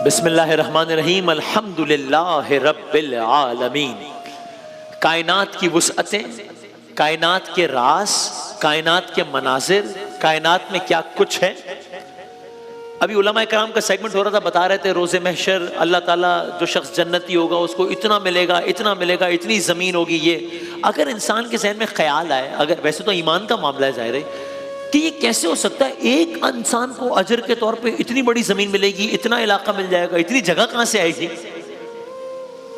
بسم اللہ الرحمن الرحیم الحمدللہ رب العالمین۔ کائنات کی وسعتیں، کائنات کے راز، کائنات کے مناظر، کائنات میں کیا کچھ ہے۔ ابھی علماء کرام کا سیگمنٹ ہو رہا تھا، بتا رہے تھے روز محشر اللہ تعالیٰ جو شخص جنتی ہوگا اس کو اتنا ملے گا، اتنا ملے گا، اتنی زمین ہوگی۔ یہ اگر انسان کے ذہن میں خیال آئے، اگر ویسے تو ایمان کا معاملہ ہے ظاہر ہے کہ یہ کیسے ہو سکتا ہے ایک انسان کو اجر کے طور پہ اتنی بڑی زمین ملے گی، اتنا علاقہ مل جائے گا، اتنی جگہ کہاں سے آئے گی؟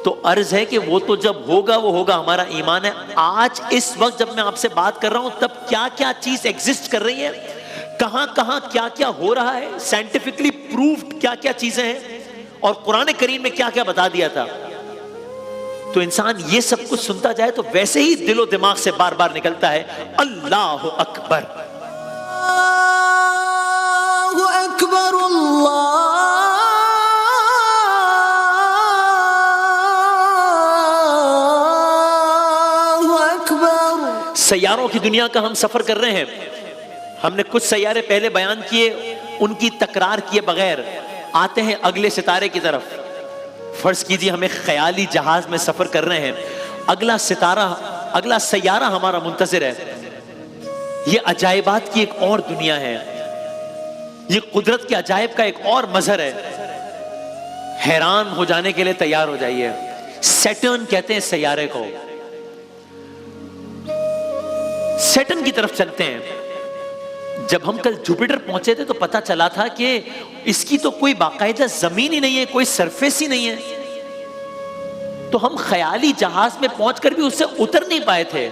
تو عرض ہے کہ وہ تو جب ہوگا وہ ہوگا، ہمارا ایمان ہے۔ آج اس وقت جب میں آپ سے بات کر رہا ہوں تب کیا کیا چیز ایگزسٹ کر رہی ہے، کہاں کہاں کیا کیا ہو رہا ہے، سائنٹیفکلی پروفڈ کیا کیا چیزیں ہیں، اور قرآن کریم میں کیا کیا بتا دیا تھا۔ تو انسان یہ سب کچھ سنتا جائے تو ویسے ہی دل و دماغ سے بار بار نکلتا ہے اللہ اکبر، اللہ اکبر، اللہ اکبر۔ سیاروں کی دنیا کا ہم سفر کر رہے ہیں۔ ہم نے کچھ سیارے پہلے بیان کیے، ان کی تکرار کیے بغیر آتے ہیں اگلے ستارے کی طرف۔ فرض کیجئے ہم ایک خیالی جہاز میں سفر کر رہے ہیں، اگلا ستارہ، اگلا سیارہ ہمارا منتظر ہے۔ یہ عجائبات کی ایک اور دنیا ہے، یہ قدرت کے عجائب کا ایک اور مظہر ہے۔ حیران ہو جانے کے لیے تیار ہو جائیے۔ سیٹرن کہتے ہیں سیارے کو۔ سیٹرن کی طرف چلتے ہیں۔ جب ہم کل جوپیٹر پہنچے تھے تو پتا چلا تھا کہ اس کی تو کوئی باقاعدہ زمین ہی نہیں ہے، کوئی سرفیس ہی نہیں ہے، تو ہم خیالی جہاز میں پہنچ کر بھی اس سے اتر نہیں پائے تھے۔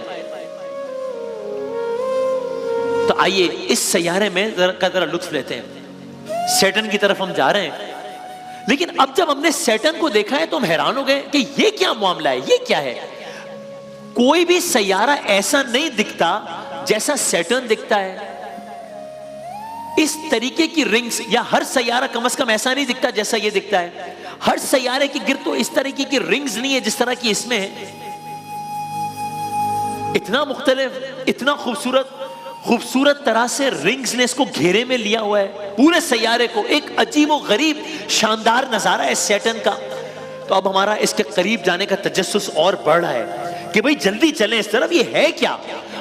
تو آئیے اس سیارے میں ذرا لطف لیتے ہیں۔ سیٹرن کی طرف ہم جا رہے ہیں، لیکن اب جب ہم نے سیٹرن کو دیکھا ہے تو ہم حیران ہو گئے کہ یہ کیا معاملہ ہے، یہ کیا ہے۔ کوئی بھی سیارہ ایسا نہیں دکھتا جیسا سیٹرن دکھتا ہے۔ اس طریقے کی رنگز، یا ہر سیارہ کم از کم ایسا نہیں دکھتا جیسا یہ دکھتا ہے۔ ہر سیارے کی گرد تو اس طریقے کی رنگز نہیں ہے جس طرح کی اس میں ہے۔ اتنا مختلف، اتنا خوبصورت طرح سے رنگز نے اس کو گھیرے میں لیا ہوا ہے، پورے سیارے کو۔ ایک عجیب و غریب شاندار نظارہ ہے سیٹرن کا۔ تو اب ہمارا اس کے قریب جانے کا تجسس اور بڑھ رہا ہے کہ بھئی جلدی چلیں اس طرف، یہ ہے کیا۔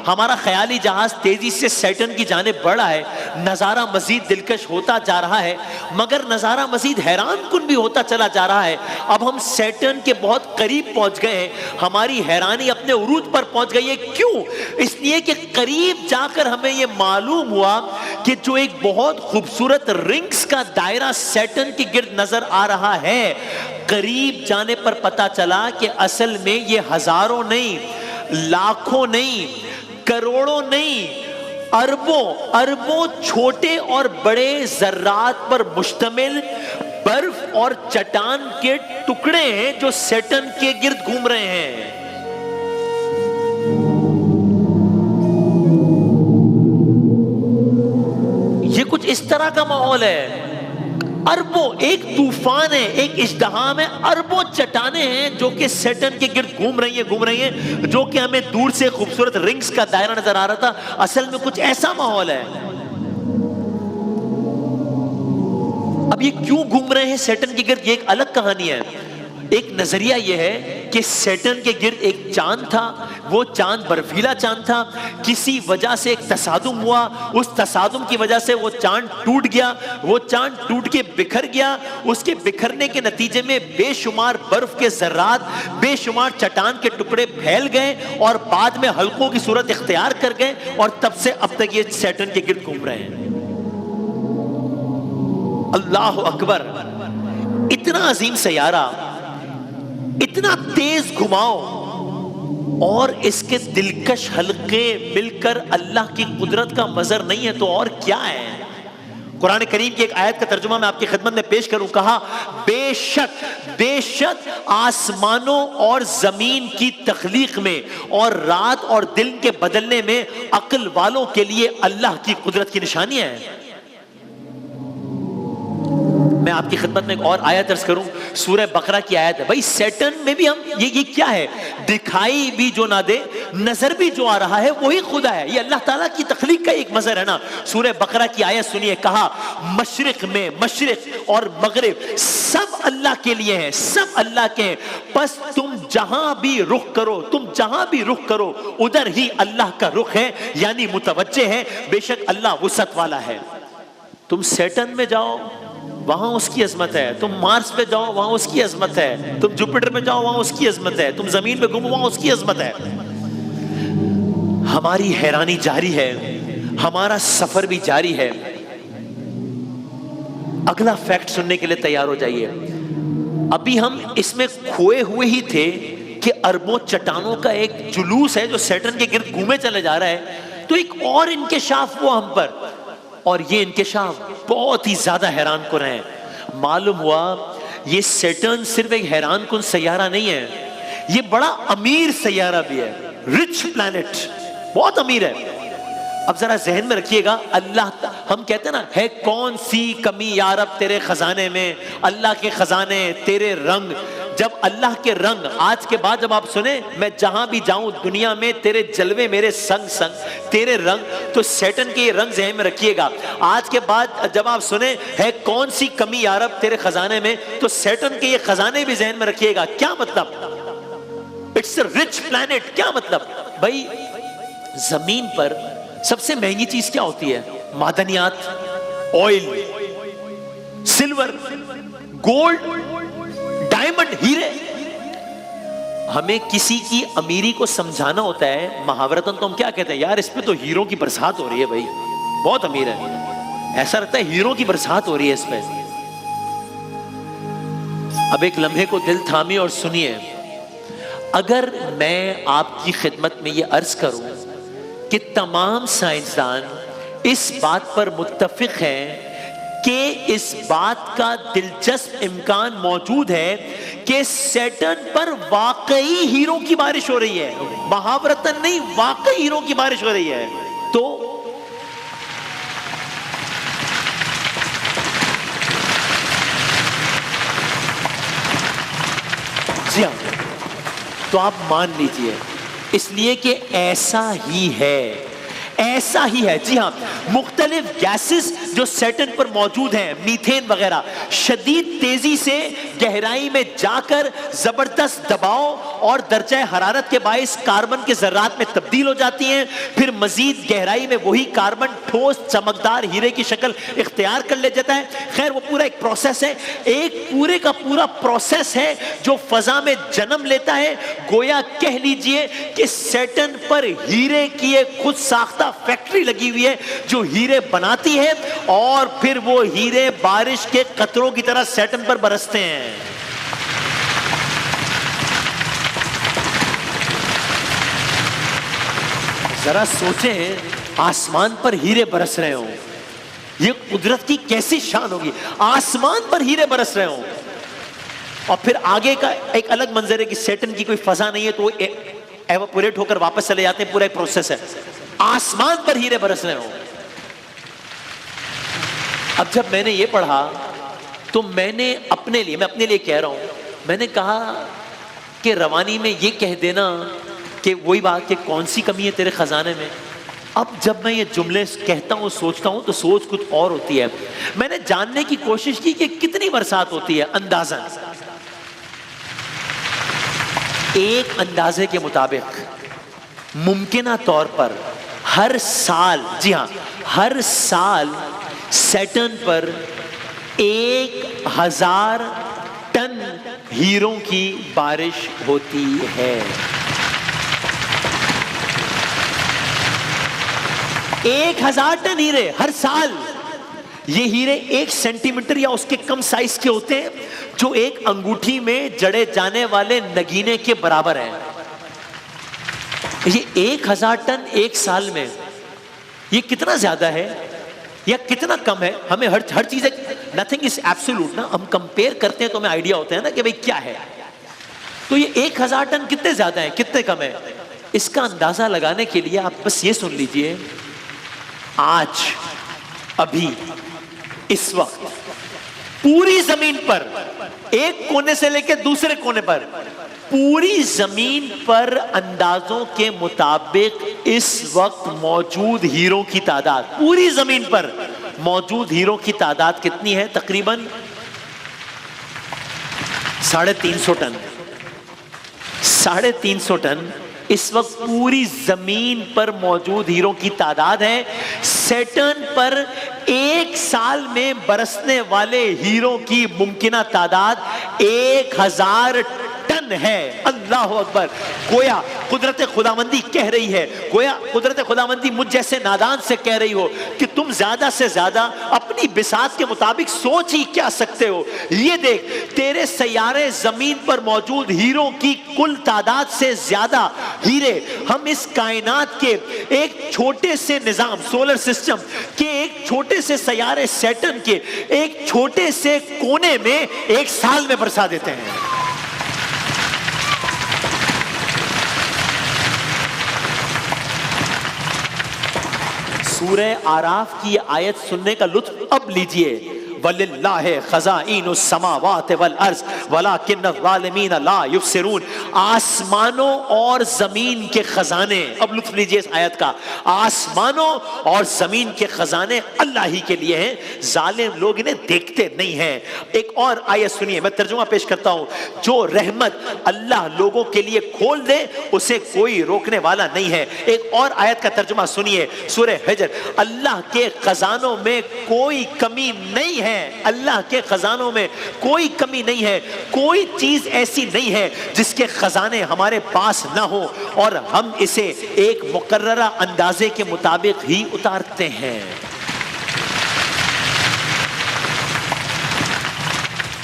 ہمارا خیالی جہاز تیزی سے سیٹرن کی جانب بڑھا ہے۔ نظارہ مزید دلکش ہوتا جا رہا ہے، مگر نظارہ مزید حیران کن بھی ہوتا چلا جا رہا ہے۔ اب ہم سیٹرن کے بہت قریب پہنچ گئے ہیں، ہماری حیرانی اپنے عروج پر پہنچ گئی ہے۔ کیوں؟ اس لیے کہ قریب جا کر ہمیں یہ معلوم ہوا کہ جو ایک بہت خوبصورت رنگز کا دائرہ سیٹرن کی گرد نظر آ رہا ہے، قریب جانے پر پتا چلا کہ اصل میں یہ ہزاروں نہیں، لاکھوں نہیں، کروڑوں نہیں، اربوں چھوٹے اور بڑے ذرات پر مشتمل برف اور چٹان کے ٹکڑے ہیں جو سیٹرن کے گرد گھوم رہے ہیں۔ یہ کچھ اس طرح کا ماحول ہے۔ اربوں، ایک طوفان ہے، ایک ازدحام ہے، اربوں چٹانیں ہیں جو کہ سیٹرن کے گرد گھوم رہی ہیں، جو کہ ہمیں دور سے خوبصورت رنگز کا دائرہ نظر آ رہا تھا، اصل میں کچھ ایسا ماحول ہے۔ اب یہ کیوں گھوم رہے ہیں سیٹرن کے گرد، یہ ایک الگ کہانی ہے۔ ایک نظریہ یہ ہے کہ سیٹرن کے گرد ایک چاند تھا، وہ چاند برفیلا چاند تھا، کسی وجہ سے ایک تصادم ہوا، اس تصادم کی وجہ سے وہ چاند ٹوٹ گیا، وہ چاند ٹوٹ کے بکھر گیا، اس کے بکھرنے کے نتیجے میں بے شمار برف کے ذرات، بے شمار چٹان کے ٹکڑے پھیل گئے اور بعد میں حلقوں کی صورت اختیار کر گئے، اور تب سے اب تک یہ سیٹرن کے گرد گھوم رہے ہیں۔ اللہ اکبر! اتنا عظیم سیارہ، اتنا تیز گھماؤ، اور اس کے دلکش حلقے مل کر اللہ کی قدرت کا مظہر نہیں ہے تو اور کیا ہے۔ قرآن کریم کی ایک آیت کا ترجمہ میں آپ کی خدمت میں پیش کروں۔ کہا بے شک آسمانوں اور زمین کی تخلیق میں اور رات اور دن کے بدلنے میں عقل والوں کے لیے اللہ کی قدرت کی نشانیاں ہیں۔ میں آپ کی خدمت میں ایک اور آیت عرض کروں, سورہ بقرہ کی آیت ہے. بھائی سیٹن میں بھی ہم یہ کیا ہے, دکھائی بھی جو نہ دے, نظر بھی جو آ رہا ہے وہی خدا ہے. یہ اللہ تعالیٰ کی تخلیق کا ایک مظہر ہے نا. سورہ بقرہ کی آیت سنیے, کہا مشرق میں مشرق اور مغرب سب اللہ کے لیے ہیں, سب اللہ کے ہیں, بس تم جہاں بھی رخ کرو, تم جہاں بھی رخ کرو ادھر ہی اللہ کا رخ ہے, یعنی متوجہ ہے, بے شک اللہ وسعت والا ہے. تم سیٹن میں جاؤ وہاں اس کی عظمت ہے, تم مارس پہ جاؤ وہاں اس کی عظمت ہے, تم جوپیٹر میں جاؤ وہاں اس کی عظمت ہے, تم زمین پہ گھومو وہاں اس کی عظمت ہے. ہماری حیرانی جاری ہے, ہمارا سفر بھی جاری ہے. اگلا فیکٹ سننے کے لیے تیار ہو جائیے. ابھی ہم اس میں کھوئے ہوئے ہی تھے کہ اربوں چٹانوں کا ایک جلوس ہے جو سیٹرن کے گرد گھومے چلے جا رہا ہے. تو ایک اور انکشاف ہوا ہم پر, اور یہ انکشاف بہت ہی زیادہ حیران کن ہے. معلوم ہوا یہ سیٹرن صرف ایک حیران کن سیارہ نہیں ہے, یہ بڑا امیر سیارہ بھی ہے, رچ پلانٹ, بہت امیر ہے. اب ذرا ذہن میں رکھیے گا, اللہ, ہم کہتے ہیں نا ہے کون سی کمی یا رب تیرے خزانے میں, اللہ کے خزانے تیرے رنگ. جب اللہ کے رنگ آج کے بعد جب آپ سنیں میں جہاں بھی جاؤں دنیا میں تیرے جلوے میرے سنگ سنگ تیرے رنگ, تو سیٹن کے یہ رنگ ذہن میں رکھیے گا. آج کے بعد جب آپ سنیں ہے کون سی کمی یا رب تیرے خزانے میں, تو سیٹن کے یہ خزانے بھی ذہن میں رکھیے گا. کیا مطلب, اٹس اے رچ پلانٹ. کیا مطلب, بھائی زمین پر سب سے مہنگی چیز کیا ہوتی ہے, معدنیات, آئل, سلور, گولڈ, ڈائمنڈ, ہیرے. ہمیں کسی کی امیری کو سمجھانا ہوتا ہے محاورتاً تو ہم کیا کہتے ہیں, یار اس پہ تو ہیروں کی برسات ہو رہی ہے, بھائی بہت امیر ہے, ایسا لگتا ہے ہیروں کی برسات ہو رہی ہے اس پہ. اب ایک لمحے کو دل تھامی اور سنیے. اگر میں آپ کی خدمت میں یہ عرض کروں کہ تمام سائنسدان اس بات پر متفق ہیں کہ اس بات کا دلچسپ امکان موجود ہے کہ سیٹرن پر واقعی ہیروں کی بارش ہو رہی ہے, محاورتاً نہیں, واقعی ہیروں کی بارش ہو رہی ہے, تو جی ہاں, تو آپ مان لیجئے اس لیے کہ ایسا ہی ہے, ایسا ہی ہے. جی ہاں, مختلف گیسز جو سیٹرن پر موجود ہیں, میتھین وغیرہ, شدید تیزی سے گہرائی میں جا کر زبردست دباؤ اور درجہ حرارت کے باعث کاربن کے ذرات میں تبدیل ہو جاتی ہیں. پھر مزید گہرائی میں وہی کاربن ٹھوس چمکدار ہیرے کی شکل اختیار کر لے جاتا ہے. خیر وہ پورا ایک پروسیس ہے, ایک پورے کا پورا پروسیس ہے جو فضا میں جنم لیتا ہے. گویا کہہ لیجئے کہ سیٹرن پر ہیرے کی ایک خود ساختہ فیکٹری لگی ہوئی ہے جو ہیرے بناتی ہے, اور پھر وہ ہیرے بارش کے قطروں کی طرح سیٹرن پر برستے ہیں. ذرا سوچیں, آسمان پر ہیرے برس رہے ہوں, یہ قدرت کی کیسی شان ہوگی, آسمان پر ہیرے برس رہے ہوں. اور پھر آگے کا ایک الگ منظر ہے کہ سیٹرن کی کوئی فضا نہیں ہے تو وہ ایواپوریٹ ہو کر واپس چلے جاتے ہیں, پورا ایک پروسیس ہے. آسمان پر ہیرے برس رہے ہوں. اب جب میں نے یہ پڑھا تو میں نے اپنے لیے کہہ رہا ہوں, میں نے کہا کہ روانی میں یہ کہہ دینا کہ وہی بات کہ کون سی کمی ہے تیرے خزانے میں. اب جب میں یہ جملے کہتا ہوں سوچتا ہوں تو سوچ کچھ اور ہوتی ہے. میں نے جاننے کی کوشش کی کہ کتنی برسات ہوتی ہے اندازاً. ایک اندازے کے مطابق ممکنہ طور پر ہر سال, جی ہاں ہر سال سیٹرن پر 1000 ٹن ہیروں کی بارش ہوتی ہے. 1000 ٹن ہیرے ہر سال. یہ ہیرے 1 سینٹی میٹر یا اس کے کم سائز کے ہوتے ہیں جو ایک انگوٹھی میں جڑے جانے والے نگینے کے برابر ہیں. یہ 1000 ٹن ایک سال میں, یہ کتنا زیادہ ہے یا کتنا کم ہے؟ ہمیں ہر چیز, نتھنگ از ایبسولوٹ نا, ہم کمپیئر کرتے ہیں تو ہمیں آئیڈیا ہوتا ہے نا کہ بھئی کیا ہے. تو یہ 1000 ٹن کتنے زیادہ ہیں کتنے کم ہیں, اس کا اندازہ لگانے کے لیے آپ بس یہ سن لیجئے. آج ابھی اس وقت پوری زمین پر ایک کونے سے لے کے دوسرے کونے پر پوری زمین پر اندازوں کے مطابق اس وقت موجود ہیروں کی تعداد، پوری زمین پر موجود ہیروں کی تعداد کتنی ہے؟ تقریباً 350 ٹن۔ 350 ٹن اس وقت پوری زمین پر موجود ہیروں کی تعداد ہے۔ سیٹرن پر ایک سال میں برسنے والے ہیروں کی ممکنہ تعداد 1000 ٹن ہے۔ اللہ اکبر! گویا قدرت خداوندی کہہ رہی ہے، گویا قدرت خداوندی مجھ جیسے نادان سے کہہ رہی ہو کہ تم زیادہ سے زیادہ اپنی بساط کے مطابق سوچ ہی کیا سکتے ہو۔ یہ دیکھ، تیرے سیارے زمین پر موجود ہیروں کی کل تعداد سے زیادہ ہیرے ہم اس کائنات کے ایک چھوٹے سے نظام سولر سسٹم کے ایک چھوٹے سے سیارے سیٹرن کے ایک چھوٹے سے کونے میں ایک سال میں برسا دیتے ہیں۔ سورہ آراف کی آیت سننے کا لطف اب لیجئے۔ وَلِلَّهِ خَزَائِنُ السَّمَاوَاتِ وَالْأَرْضِ وَلَكِنَّ الظَّالِمِينَ لَا يُبْصِرُونَ۔ آسمانوں اور زمین کے خزانے، اب لطف لیجئے اس آیت کا، آسمانوں اور زمین کے خزانے اللہ ہی کے لیے ہیں، ظالم لوگ انہیں دیکھتے نہیں ہیں۔ ایک اور آیت سنیے، میں ترجمہ پیش کرتا ہوں۔ جو رحمت اللہ لوگوں کے لیے کھول دے اسے کوئی روکنے والا نہیں ہے۔ ایک اور آیت کا ترجمہ سنیے، سورہ حجر۔ اللہ کے خزانوں میں کوئی کمی نہیں ہے، اللہ کے خزانوں میں کوئی کمی نہیں ہے، کوئی چیز ایسی نہیں ہے جس کے خزانے ہمارے پاس نہ ہو، اور ہم اسے ایک مقررہ اندازے کے مطابق ہی اتارتے ہیں۔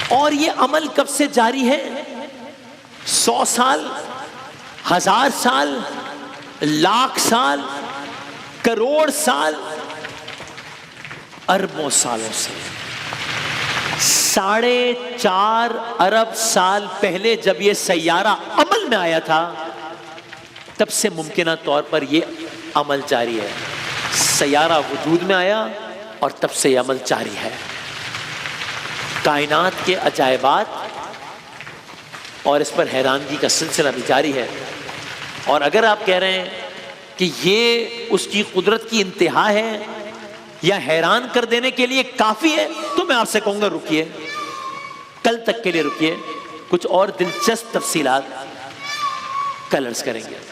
اور یہ عمل کب سے جاری ہے؟ 100 سال، 1000 سال، لاکھ سال، کروڑ سال، اربوں سالوں سے۔ 4.5 ارب سال پہلے جب یہ سیارہ عمل میں آیا تھا تب سے ممکنہ طور پر یہ عمل جاری ہے۔ سیارہ وجود میں آیا اور تب سے یہ عمل جاری ہے۔ کائنات کے عجائبات اور اس پر حیرانگی کا سلسلہ بھی جاری ہے۔ اور اگر آپ کہہ رہے ہیں کہ یہ اس کی قدرت کی انتہا ہے یا حیران کر دینے کے لیے کافی ہے، تو میں آپ سے کہوں گا رکیے، کل تک کے لیے رکیے، کچھ اور دلچسپ تفصیلات کل عرض کریں گے۔